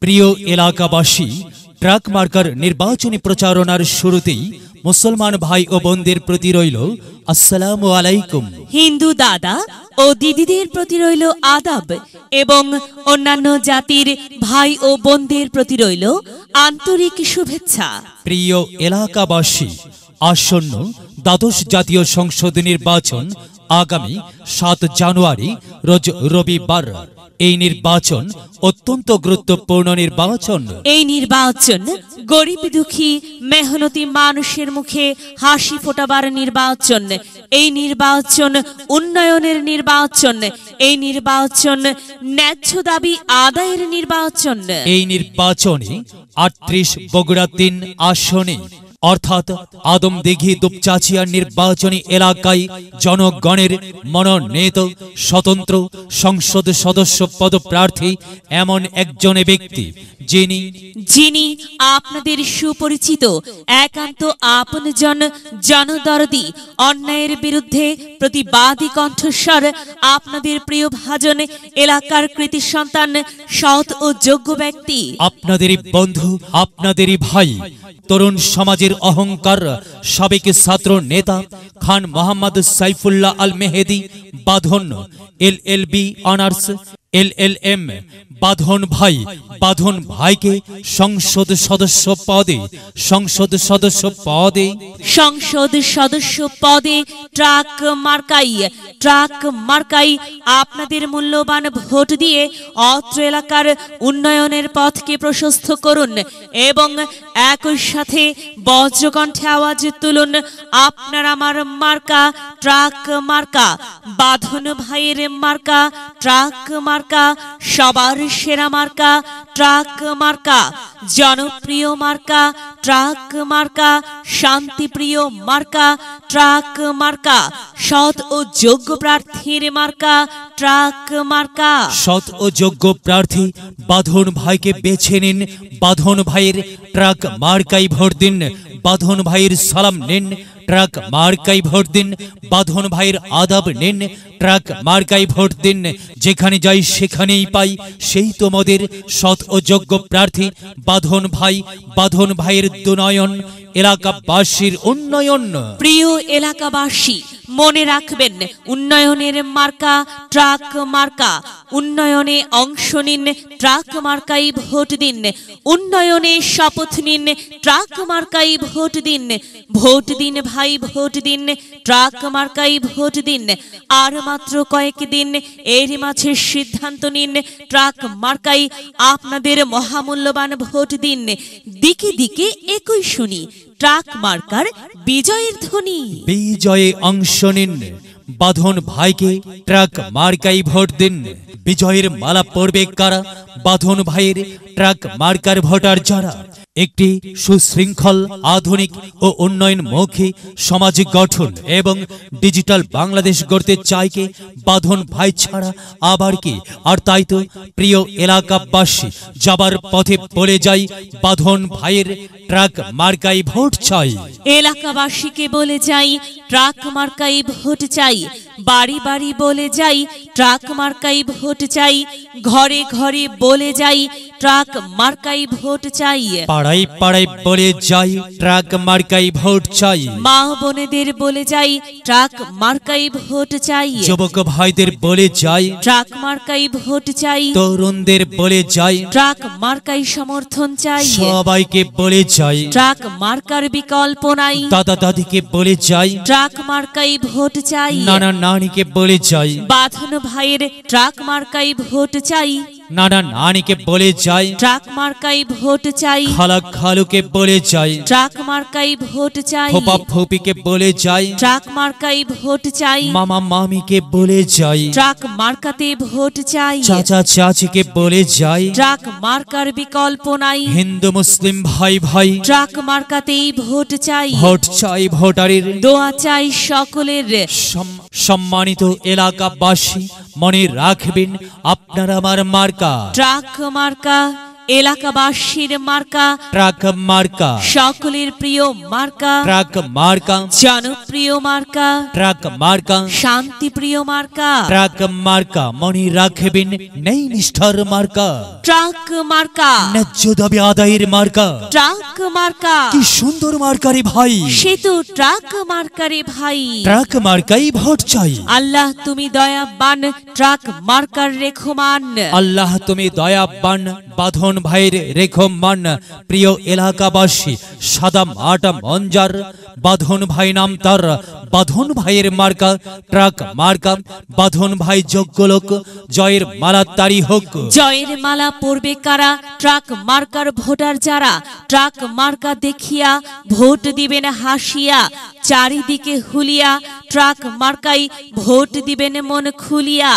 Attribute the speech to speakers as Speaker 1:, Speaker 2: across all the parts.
Speaker 1: প্রিয় এলাকাবাসী, truck marker নির্বাচনী প্রচারণার শুরুতেই মুসলমান ভাই ও বোনদের প্রতি রইল আসসালামু আলাইকুম।
Speaker 2: হিন্দু দাদা ও দিদিদের প্রতি রইল আদাব এবং অন্যান্য জাতির ভাই ও বোনদের প্রতি রইল আন্তরিক শুভেচ্ছা।
Speaker 1: প্রিয় এলাকাবাসী, আসন্ন দ্বাদশ জাতীয় সংসদ নির্বাচন আগামী 7 জানুয়ারি রোজ রবিবার। এই নির্বাচন অত্যন্ত গুরুত্বপূর্ণ নির্বাচন।
Speaker 2: এই নির্বাচন গরিব দুঃখী মেহনতি মানুষের মুখে হাসি ফোটাবার নির্বাচন। এই নির্বাচন উন্নয়নের নির্বাচন। এই নির্বাচন ন্যায্য দাবি আদায়ের নির্বাচন।
Speaker 1: এই নির্বাচনে 38 বগুড়া 3 আসনে অর্থাৎ আদমদিঘি দুপচাচিয়া নির্বাচনী এলাকায় জনগণের মনোনীত স্বতন্ত্র সংসদ সদস্য পদপ্রার্থী এমন একজন ব্যক্তি যিনি
Speaker 2: আপনাদের সুপরিচিত, একান্ত আপনজন, জনদরদি, অন্যায়ের বিরুদ্ধে প্রতিবাদী কণ্ঠস্বর, আপনাদের প্রিয় ভাজন, এলাকার কৃতি সন্তান, সৎ ও যোগ্য ব্যক্তি,
Speaker 1: আপনাদেরই বন্ধু, আপনাদেরই ভাই, তরুণ সমাজের অহংকার, সাবেক ছাত্র নেতা খান মোহাম্মদ সাইফুল্লাহ আল মেহেদি বাঁধন, LLB অনার্স, LLM বাঁধন ভাইকে সংসদ সদস্য পদে
Speaker 2: ট্রাক মার্কাই আপনাদের মূল্যবান ভোট দিয়ে অত্র এলাকার উন্নয়নের পথকে প্রশস্ত করুন এবং একই সাথে বজ্রকণ্ঠে আওয়াজ তুলুন, আপনার আমার মার্কা ট্রাক মার্কা, বাঁধন ভাইয়ের মার্কা ট্রাক মার্কা, সবার সেরা মার্কা ট্রাক মার্কা, জনপ্রিয় মার্কা ট্রাক মার্কা, শান্তিপ্রিয় মার্কা ট্রাক মার্কা, সৎ ও যোগ্য প্রার্থীর মার্কা ট্রাক মার্কা।
Speaker 1: সৎ ও যোগ্য প্রার্থী বাঁধন ভাইকে বেছে নিন। বাঁধন ভাইয়ের ট্রাক মার্কাই ভোট দিন। বাঁধন ভাইয়ের সালাম নিন, ট্রাক মার্কাই ভোট দিন। বাঁধন ভাইয়ের আদাব নিন, ট্রাক মার্কাই ভোট দিন। যেখানে যাই সেখানেই পাই সেই তোমাদের সৎ ও যোগ্য প্রার্থী বাঁধন ভাইয়ের দুনয়ন, এলাকাবাসীর উন্নয়ন।
Speaker 2: প্রিয় এলাকাবাসী, মনে রাখবেন, উন্নয়নের মার্কা ট্রাক মার্কা। উন্নয়নে অংশ নিন, ট্রাক মার্কাই ভোট দিন। উন্নয়নে শপথ নিন, ট্রাক মার্কাই ভোট দিন। ভোট দিন ভাই, ভোট দিন, ট্রাক মার্কাই ভোট দিন। আর মাত্র কয়েকদিন, এর মাঝে সিদ্ধান্ত নিন, ট্রাক মার্কাই আপনাদের মহামূল্যবান ভোট দিন। দিকে দিকে একই শুনি, ট্রাক মার্কার বিজয়ের ধ্বনি।
Speaker 1: বিজয়ে অংশ নিন, বাঁধন ভাইকে ট্রাক মার্কাই ভোট দিন। বিজয়ের মালা পড়বে কারা? বাঁধন ভাইয়ের ট্রাক মার্কার ভোটার যারা একটি সুশৃঙ্খল, আধুনিক ও উন্নয়নমুখী সমাজ গঠন এবং ডিজিটাল বাংলাদেশ গড়তে চায় কে? বাঁধন ভাই ছাড়া আবার কি? আর তাই তো প্রিয় এলাকাবাসী, যাবার পথে বলে যাই, বাঁধন ভাইয়ের ট্রাক মার্কাই ভোট চাই।
Speaker 2: এলাকাবাসীকে বলে যাই, ট্রাক মার্কাই ভোট চাই। বাড়ি বাড়ি বলে যাই, ট্রাক মার্কাই ভোট চাই। ঘরে ঘরে বলে যাই, ট্রাক মার্কাই ভোট চাই।
Speaker 1: পাড়ায় পাড়ায় বলে যাই, ট্রাক মার্কাই ভোট চাই।
Speaker 2: মা বোনেদের বলে যাই, ট্রাক মার্কাই ভোট চাই।
Speaker 1: যুবক ভাইদের বলে যাই,
Speaker 2: ট্রাক মার্কাই ভোট চাই।
Speaker 1: তরুণদের বলে যাই,
Speaker 2: ট্রাক মার্কাই সমর্থন চাই।
Speaker 1: সবাইকে বলে যাই,
Speaker 2: ট্রাক মার্কার বিকল্প নাই।
Speaker 1: দাদা দাদিকে বলে যাই,
Speaker 2: ট্রাক মার্কাই ভোট চাই।
Speaker 1: নানা নানিকে বলে যাই,
Speaker 2: বাঁধন ভাইয়ের ট্রাক মার্কাই ভোট চাই।
Speaker 1: নানা নানিকে বলে যাই,
Speaker 2: ট্রাক মার্কাই ভোট চাই।
Speaker 1: খালা খালুকে বলে যাই,
Speaker 2: ট্রাক মার্কাই ভোট চাই।
Speaker 1: ফুপা ফুপিকে বলে যাই,
Speaker 2: ট্রাক মার্কাই ভোট চাই।
Speaker 1: মামা মামিকে বলে যাই,
Speaker 2: ট্রাক মার্কাতে ভোট চাই।
Speaker 1: চাচা চাচিকে বলে যাই,
Speaker 2: ট্রাক মার্কার বিকল্প নাই।
Speaker 1: হিন্দু মুসলিম ভাই
Speaker 2: ট্রাক মার্কাতেই ভোট চাই।
Speaker 1: ভোট চাই ভোটারের,
Speaker 2: দোয়া চাই সকলের।
Speaker 1: সম্মানিত এলাকাবাসী, মনে রাখবেন, আপনার আমার মার্কা
Speaker 2: ট্রাক মার্কা। এলাকাবাসীর মার্কা
Speaker 1: ট্রাক মার্কা,
Speaker 2: সকলের প্রিয় মার্কা
Speaker 1: ট্রাক মার্কা,
Speaker 2: জনপ্রিয় মার্কা
Speaker 1: ট্রাক মার্কা,
Speaker 2: শান্তিপ্রিয় মার্কা
Speaker 1: ট্রাক মার্কা। মনে রাখবেন নেই নিষ্ঠার মার্কা,
Speaker 2: ট্রাক মার্কা
Speaker 1: ন্যায্য দাবি আদায়ের মার্কা।
Speaker 2: ট্রাক মার্কা
Speaker 1: কি সুন্দর মার্কারে ভাই,
Speaker 2: সে তো ট্রাক মার্কারে ভাই।
Speaker 1: ট্রাক মার্কাই ভোট চাই।
Speaker 2: আল্লাহ তুমি দয়াবান, ট্রাক মার্কার রেখমান।
Speaker 1: আল্লাহ তুমি দয়াবান, বাঁধন ভাইয়ের রেখমান। প্রিয় এলাকাবাসী, সাদা মাটা মঞ্জার বাঁধন ভাই নাম তার। বাঁধন ভাইয়ের মার্কা ট্রাক মার্কা। বাঁধন ভাই যোগ্য লোক, জয়ের মালা তারি হোক।
Speaker 2: জয়ের মালা পড়বে কারা? ট্রাক মার্কার ভোটার যারা। ট্রাক মার্কা দেখিয়া ভোট দিবেন হাসিয়া, চারিদিকে হুলিয়া। ট্রাক মার্কাই ভোট দিবেন মন খুলিয়া।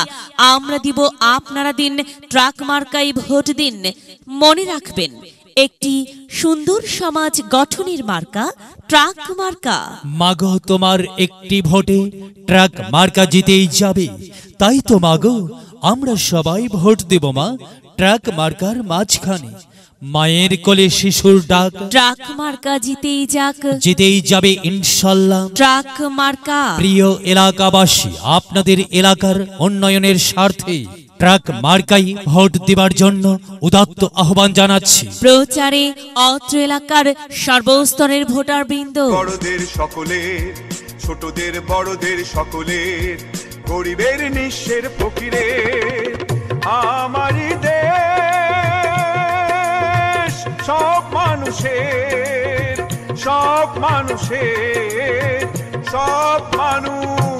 Speaker 2: আমরা দিব, আপনারা দিন, ট্রাক মার্কাই ভোট দিন। মনে রাখবেন, একটি সুন্দর সমাজ গঠনের মার্কা ট্রাক মার্কা।
Speaker 1: মাগো তোমার একটি ভোটে ট্রাক মার্কা জিতেই যাবে। তাই তো মাগো, আমরা সবাই ভোট দেব মা ট্রাক মার্কার মাঝখানে। মায়ের কোলে শিশুর ডাক,
Speaker 2: ট্রাক মার্কা জিতেই যাক,
Speaker 1: জিতেই যাবে ইনশাল্লাহ।
Speaker 2: ট্রাক মার্কা।
Speaker 1: প্রিয় এলাকাবাসী, আপনাদের এলাকার উন্নয়নের স্বার্থে ট্রাক মার্কাই ভোট দেবার জন্য উদাত্ত আহ্বান জানাচ্ছি।
Speaker 2: প্রচারে অত্র এলাকার সর্বস্তরের ভোটার বৃন্দ,
Speaker 3: বড়দের সকলের, ছোটদের বড়দের সকলের, গরিবের নিঃস্বের ফকিরের, আমারই দেশ সব মানুষের, সব মানুষের, সব মানুষ